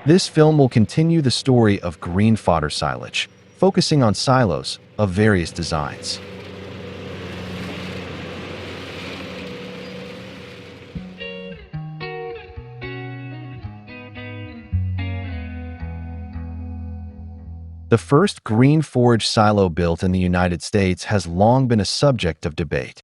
This film will continue the story of green fodder silage, focusing on silos of various designs. The first green forage silo built in the United States has long been a subject of debate.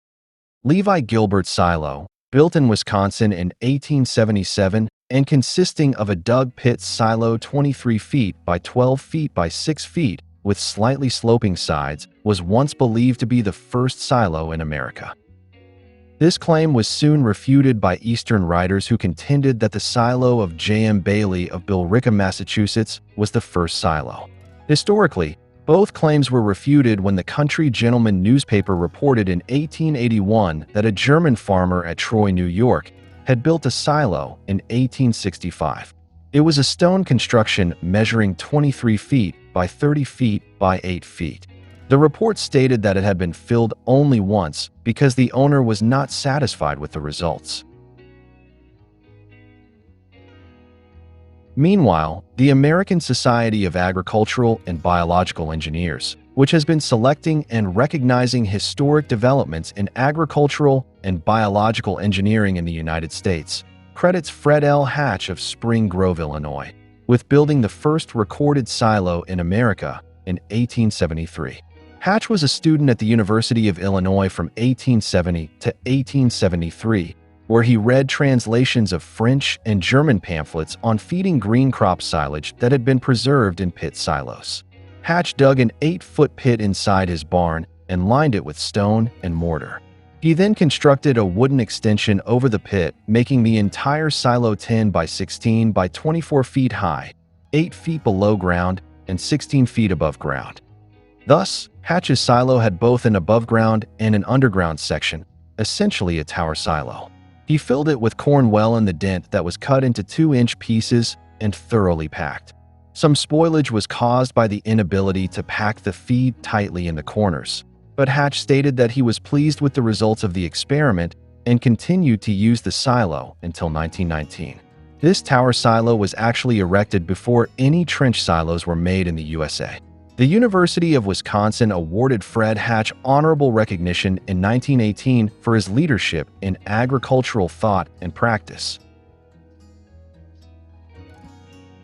Levi Gilbert's silo, built in Wisconsin in 1877 and consisting of a dug pit silo 23 feet by 12 feet by 6 feet with slightly sloping sides, was once believed to be the first silo in America. This claim was soon refuted by Eastern writers who contended that the silo of J.M. Bailey of Billerica, Massachusetts, was the first silo. Historically, both claims were refuted when the Country Gentleman newspaper reported in 1881 that a German farmer at Troy, New York, had built a silo in 1865. It was a stone construction measuring 23 feet by 30 feet by 8 feet. The report stated that it had been filled only once because the owner was not satisfied with the results. Meanwhile, the American Society of Agricultural and Biological Engineers, which has been selecting and recognizing historic developments in agricultural and biological engineering in the United States, credits Fred L. Hatch of Spring Grove, Illinois, with building the first recorded silo in America in 1873. Hatch was a student at the University of Illinois from 1870 to 1873, where he read translations of French and German pamphlets on feeding green crop silage that had been preserved in pit silos. Hatch dug an 8-foot pit inside his barn and lined it with stone and mortar. He then constructed a wooden extension over the pit, making the entire silo 10 by 16 by 24 feet high, 8 feet below ground and 16 feet above ground. Thus, Hatch's silo had both an above-ground and an underground section, essentially a tower silo. He filled it with corn well in the dent that was cut into 2-inch pieces and thoroughly packed. Some spoilage was caused by the inability to pack the feed tightly in the corners, but Hatch stated that he was pleased with the results of the experiment and continued to use the silo until 1919. This tower silo was actually erected before any trench silos were made in the USA. The University of Wisconsin awarded Fred Hatch honorable recognition in 1918 for his leadership in agricultural thought and practice.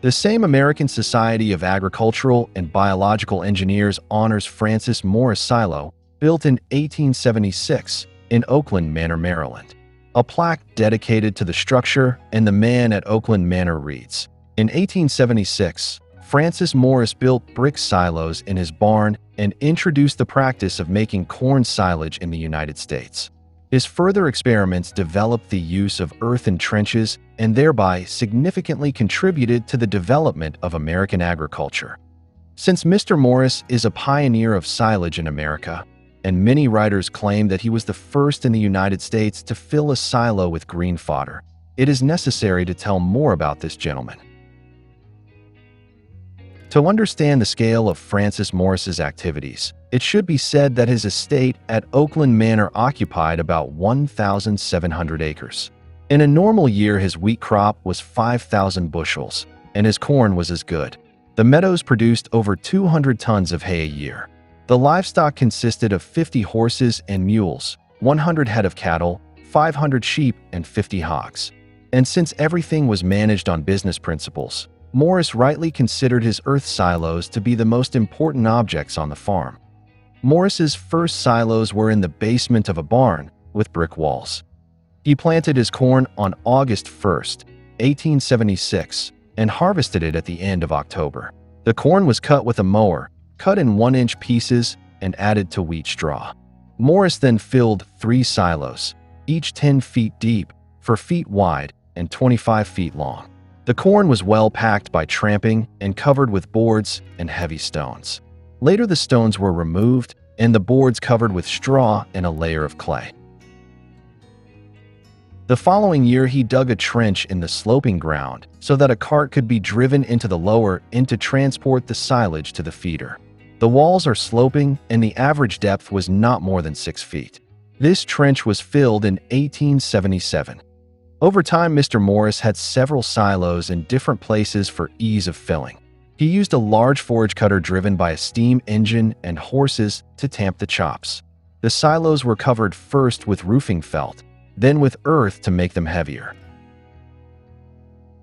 The same American Society of Agricultural and Biological Engineers honors Francis Morris Silo, built in 1876 in Oakland Manor, Maryland. A plaque dedicated to the structure and the man at Oakland Manor reads, "In 1876, Francis Morris built brick silos in his barn and introduced the practice of making corn silage in the United States. His further experiments developed the use of earthen trenches and thereby significantly contributed to the development of American agriculture." Since Mr. Morris is a pioneer of silage in America, and many writers claim that he was the first in the United States to fill a silo with green fodder, it is necessary to tell more about this gentleman. To understand the scale of Francis Morris's activities, it should be said that his estate at Oakland Manor occupied about 1,700 acres. In a normal year, his wheat crop was 5,000 bushels, and his corn was as good. The meadows produced over 200 tons of hay a year. The livestock consisted of 50 horses and mules, 100 head of cattle, 500 sheep, and 50 hogs. And since everything was managed on business principles, Morris rightly considered his earth silos to be the most important objects on the farm. Morris's first silos were in the basement of a barn with brick walls. He planted his corn on August 1st, 1876, and harvested it at the end of October. The corn was cut with a mower, cut in 1-inch pieces, and added to wheat straw. Morris then filled 3 silos, each 10 feet deep, 4 feet wide, and 25 feet long. The corn was well packed by tramping and covered with boards and heavy stones. Later, the stones were removed and the boards covered with straw and a layer of clay. The following year, he dug a trench in the sloping ground so that a cart could be driven into the lower end to transport the silage to the feeder. The walls are sloping and the average depth was not more than 6 feet. This trench was filled in 1877. Over time, Mr. Morris had several silos in different places for ease of filling. He used a large forage cutter driven by a steam engine and horses to tamp the chops. The silos were covered first with roofing felt, then with earth to make them heavier.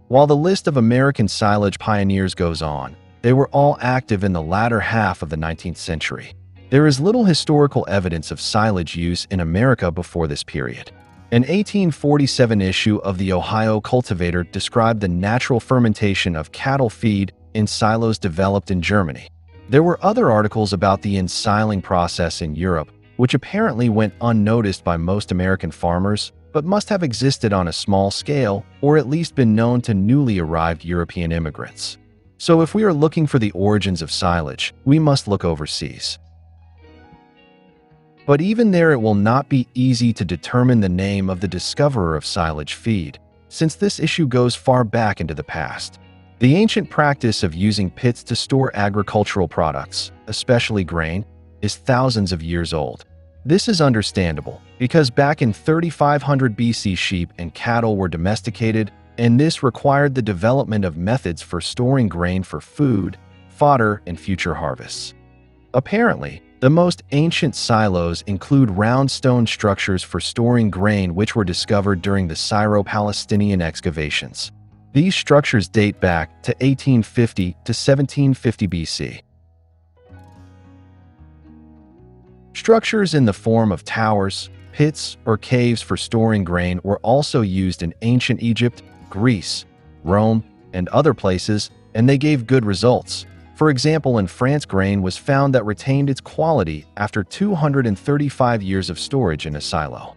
While the list of American silage pioneers goes on, they were all active in the latter half of the 19th century. There is little historical evidence of silage use in America before this period. An 1847 issue of the Ohio Cultivator described the natural fermentation of cattle feed in silos developed in Germany. There were other articles about the ensiling process in Europe, which apparently went unnoticed by most American farmers, but must have existed on a small scale or at least been known to newly arrived European immigrants. So if we are looking for the origins of silage, we must look overseas. But even there, it will not be easy to determine the name of the discoverer of silage feed, since this issue goes far back into the past. The ancient practice of using pits to store agricultural products, especially grain, is thousands of years old. This is understandable, because back in 3500 BC sheep and cattle were domesticated, and this required the development of methods for storing grain for food, fodder, and future harvests. Apparently, the most ancient silos include round stone structures for storing grain which were discovered during the Syro-Palestinian excavations. These structures date back to 1850 to 1750 BC. Structures in the form of towers, pits, or caves for storing grain were also used in ancient Egypt, Greece, Rome, and other places, and they gave good results. For example, in France, grain was found that retained its quality after 235 years of storage in a silo.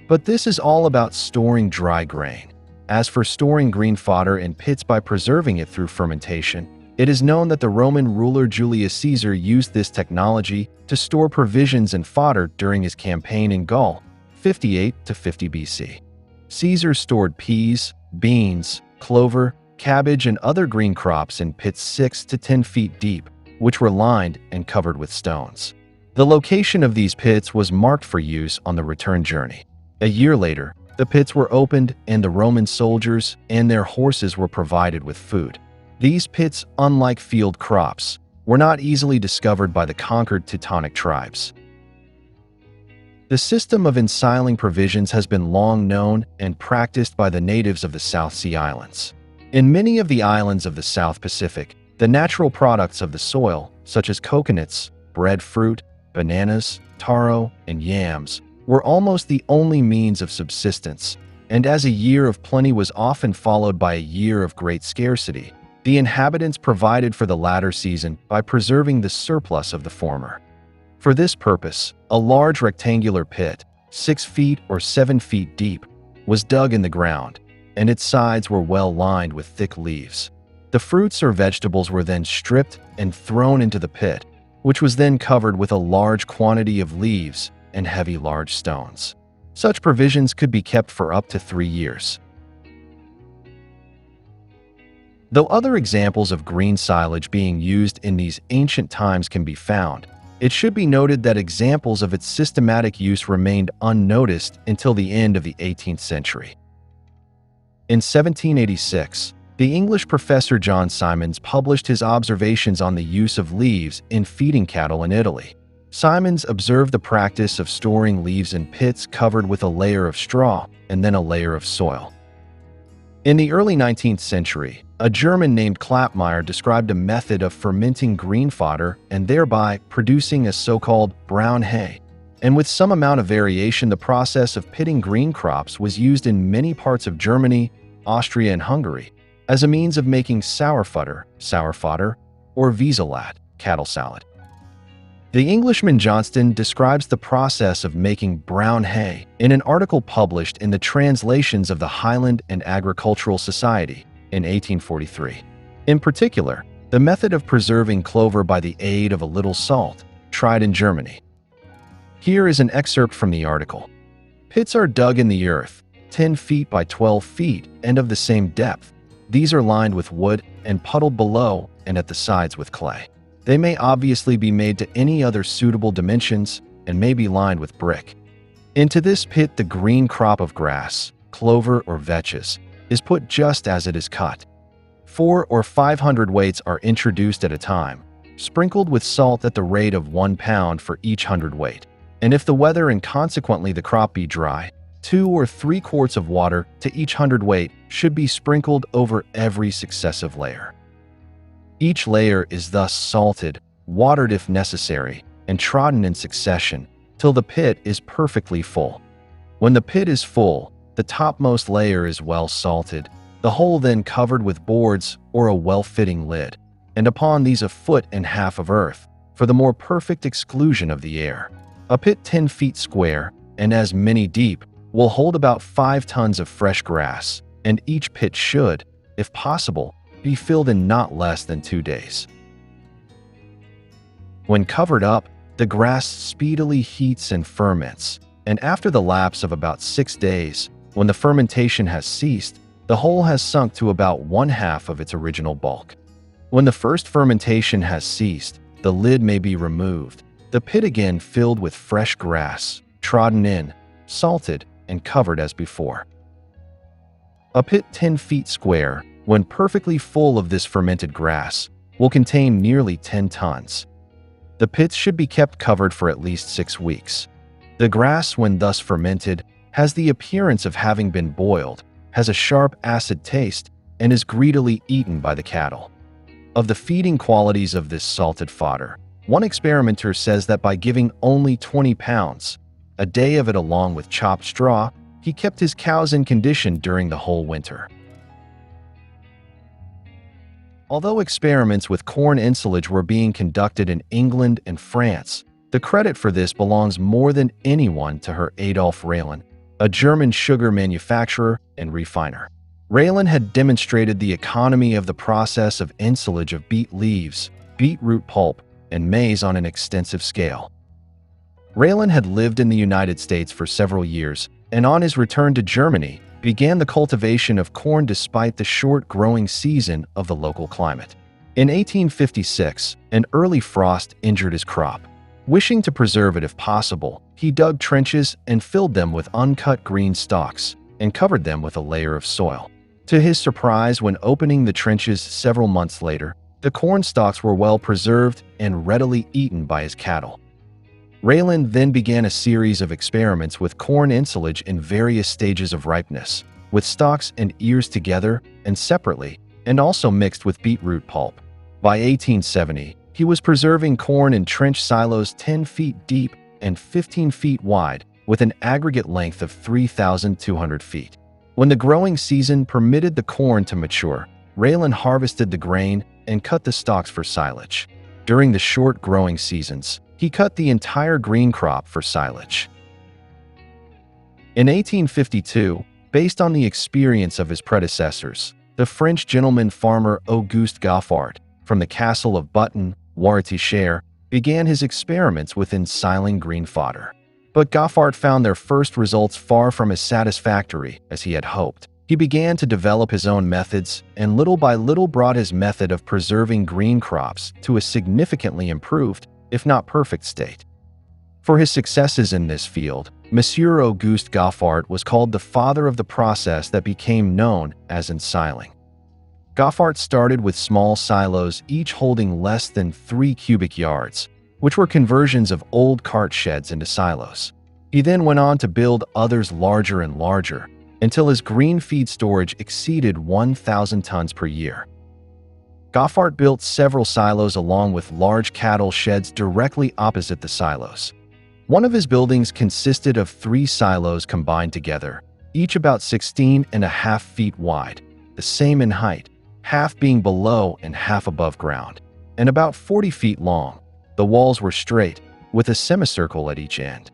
But this is all about storing dry grain. As for storing green fodder in pits by preserving it through fermentation, it is known that the Roman ruler Julius Caesar used this technology to store provisions and fodder during his campaign in Gaul, 58 to 50 BC. Caesar stored peas, beans, clover, cabbage, and other green crops in pits 6 to 10 feet deep, which were lined and covered with stones. The location of these pits was marked for use on the return journey. A year later, the pits were opened and the Roman soldiers and their horses were provided with food. These pits, unlike field crops, were not easily discovered by the conquered Teutonic tribes. The system of ensiling provisions has been long known and practiced by the natives of the South Sea Islands. In many of the islands of the South Pacific, the natural products of the soil, such as coconuts, breadfruit, bananas, taro, and yams, were almost the only means of subsistence, and as a year of plenty was often followed by a year of great scarcity, the inhabitants provided for the latter season by preserving the surplus of the former. For this purpose, a large rectangular pit, 6 feet or 7 feet deep, was dug in the ground, and its sides were well lined with thick leaves. The fruits or vegetables were then stripped and thrown into the pit, which was then covered with a large quantity of leaves and heavy large stones. Such provisions could be kept for up to 3 years. Though other examples of green silage being used in these ancient times can be found, it should be noted that examples of its systematic use remained unnoticed until the end of the 18th century. In 1786, the English professor John Symonds published his observations on the use of leaves in feeding cattle in Italy. Symonds observed the practice of storing leaves in pits covered with a layer of straw and then a layer of soil. In the early 19th century, a German named Klappmeier described a method of fermenting green fodder and thereby producing a so-called brown hay. And with some amount of variation, the process of pitting green crops was used in many parts of Germany, Austria, and Hungary as a means of making sauerfutter, or Wieselat, cattle salad. The Englishman Johnston describes the process of making brown hay in an article published in the Translations of the Highland and Agricultural Society in 1843. In particular, the method of preserving clover by the aid of a little salt, tried in Germany. Here is an excerpt from the article. Pits are dug in the earth, 10 feet by 12 feet and of the same depth. These are lined with wood and puddled below and at the sides with clay. They may obviously be made to any other suitable dimensions and may be lined with brick. Into this pit the green crop of grass, clover or vetches, is put just as it is cut. 400 or 500 weights are introduced at a time, sprinkled with salt at the rate of 1 pound for each 100 weight. And if the weather and consequently the crop be dry, 2 or 3 quarts of water to each 100 weight should be sprinkled over every successive layer. Each layer is thus salted, watered if necessary, and trodden in succession till the pit is perfectly full. When the pit is full, the topmost layer is well salted, the whole then covered with boards or a well-fitting lid, and upon these a foot and half of earth, for the more perfect exclusion of the air. A pit 10 feet square, and as many deep, will hold about 5 tons of fresh grass, and each pit should, if possible, be filled in not less than 2 days. When covered up, the grass speedily heats and ferments, and after the lapse of about 6 days, when the fermentation has ceased, the whole has sunk to about 1/2 of its original bulk. When the first fermentation has ceased, the lid may be removed, the pit again filled with fresh grass, trodden in, salted, and covered as before. A pit 10 feet square, when perfectly full of this fermented grass, will contain nearly 10 tons. The pits should be kept covered for at least 6 weeks. The grass, when thus fermented, has the appearance of having been boiled, has a sharp acid taste, and is greedily eaten by the cattle. Of the feeding qualities of this salted fodder, one experimenter says that by giving only 20 pounds a day of it along with chopped straw, he kept his cows in condition during the whole winter. Although experiments with corn ensilage were being conducted in England and France, the credit for this belongs more than anyone to Herr Adolf Reihlen, a German sugar manufacturer and refiner. Reihlen had demonstrated the economy of the process of ensilage of beet leaves, beetroot pulp, and maize on an extensive scale. Reihlen had lived in the United States for several years, and on his return to Germany, began the cultivation of corn despite the short growing season of the local climate. In 1856, an early frost injured his crop. Wishing to preserve it if possible, he dug trenches and filled them with uncut green stalks and covered them with a layer of soil. To his surprise, when opening the trenches several months later, the corn stalks were well preserved and readily eaten by his cattle. Reihlen then began a series of experiments with corn ensilage in various stages of ripeness, with stalks and ears together and separately, and also mixed with beetroot pulp. By 1870, he was preserving corn in trench silos 10 feet deep and 15 feet wide, with an aggregate length of 3,200 feet. When the growing season permitted the corn to mature, Reihlen harvested the grain and cut the stalks for silage. During the short growing seasons, he cut the entire green crop for silage. In 1852, based on the experience of his predecessors, the French gentleman farmer Auguste Goffart, from the castle of Button, Warwickshire, began his experiments with ensiling green fodder. But Goffart found their first results far from as satisfactory as he had hoped. He began to develop his own methods and little by little brought his method of preserving green crops to a significantly improved, if not perfect, state. For his successes in this field, Monsieur Auguste Goffart was called the father of the process that became known as ensiling. Goffart started with small silos, each holding less than 3 cubic yards, which were conversions of old cart sheds into silos. He then went on to build others larger and larger, until his green feed storage exceeded 1,000 tons per year. Goffart built several silos along with large cattle sheds directly opposite the silos. One of his buildings consisted of 3 silos combined together, each about 16.5 feet wide, the same in height, half being below and half above ground, and about 40 feet long. The walls were straight, with a semicircle at each end.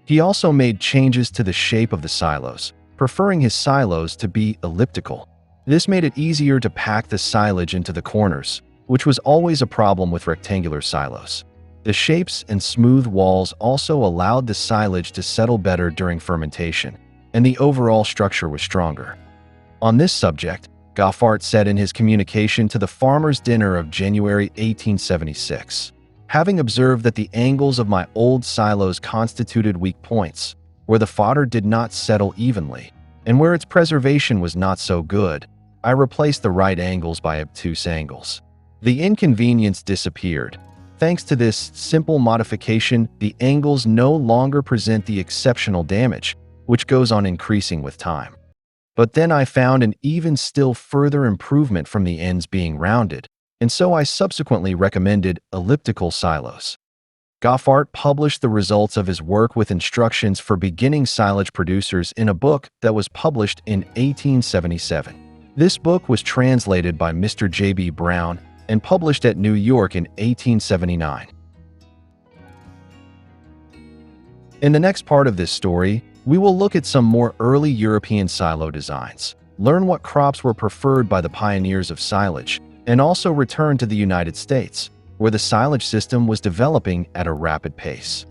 He also made changes to the shape of the silos, preferring his silos to be elliptical. This made it easier to pack the silage into the corners, which was always a problem with rectangular silos. The shapes and smooth walls also allowed the silage to settle better during fermentation, and the overall structure was stronger. On this subject, Goffart said in his communication to the Farmer's Dinner of January 1876, "Having observed that the angles of my old silos constituted weak points, where the fodder did not settle evenly, and where its preservation was not so good, I replaced the right angles by obtuse angles. The inconvenience disappeared. Thanks to this simple modification, the angles no longer present the exceptional damage, which goes on increasing with time. But then I found an even still further improvement from the ends being rounded, and so I subsequently recommended elliptical silos. Goffart published the results of his work with instructions for beginning silage producers in a book that was published in 1877. This book was translated by Mr. J.B. Brown and published at New York in 1879. In the next part of this story, we will look at some more early European silo designs, learn what crops were preferred by the pioneers of silage, and also return to the United States, where the silage system was developing at a rapid pace.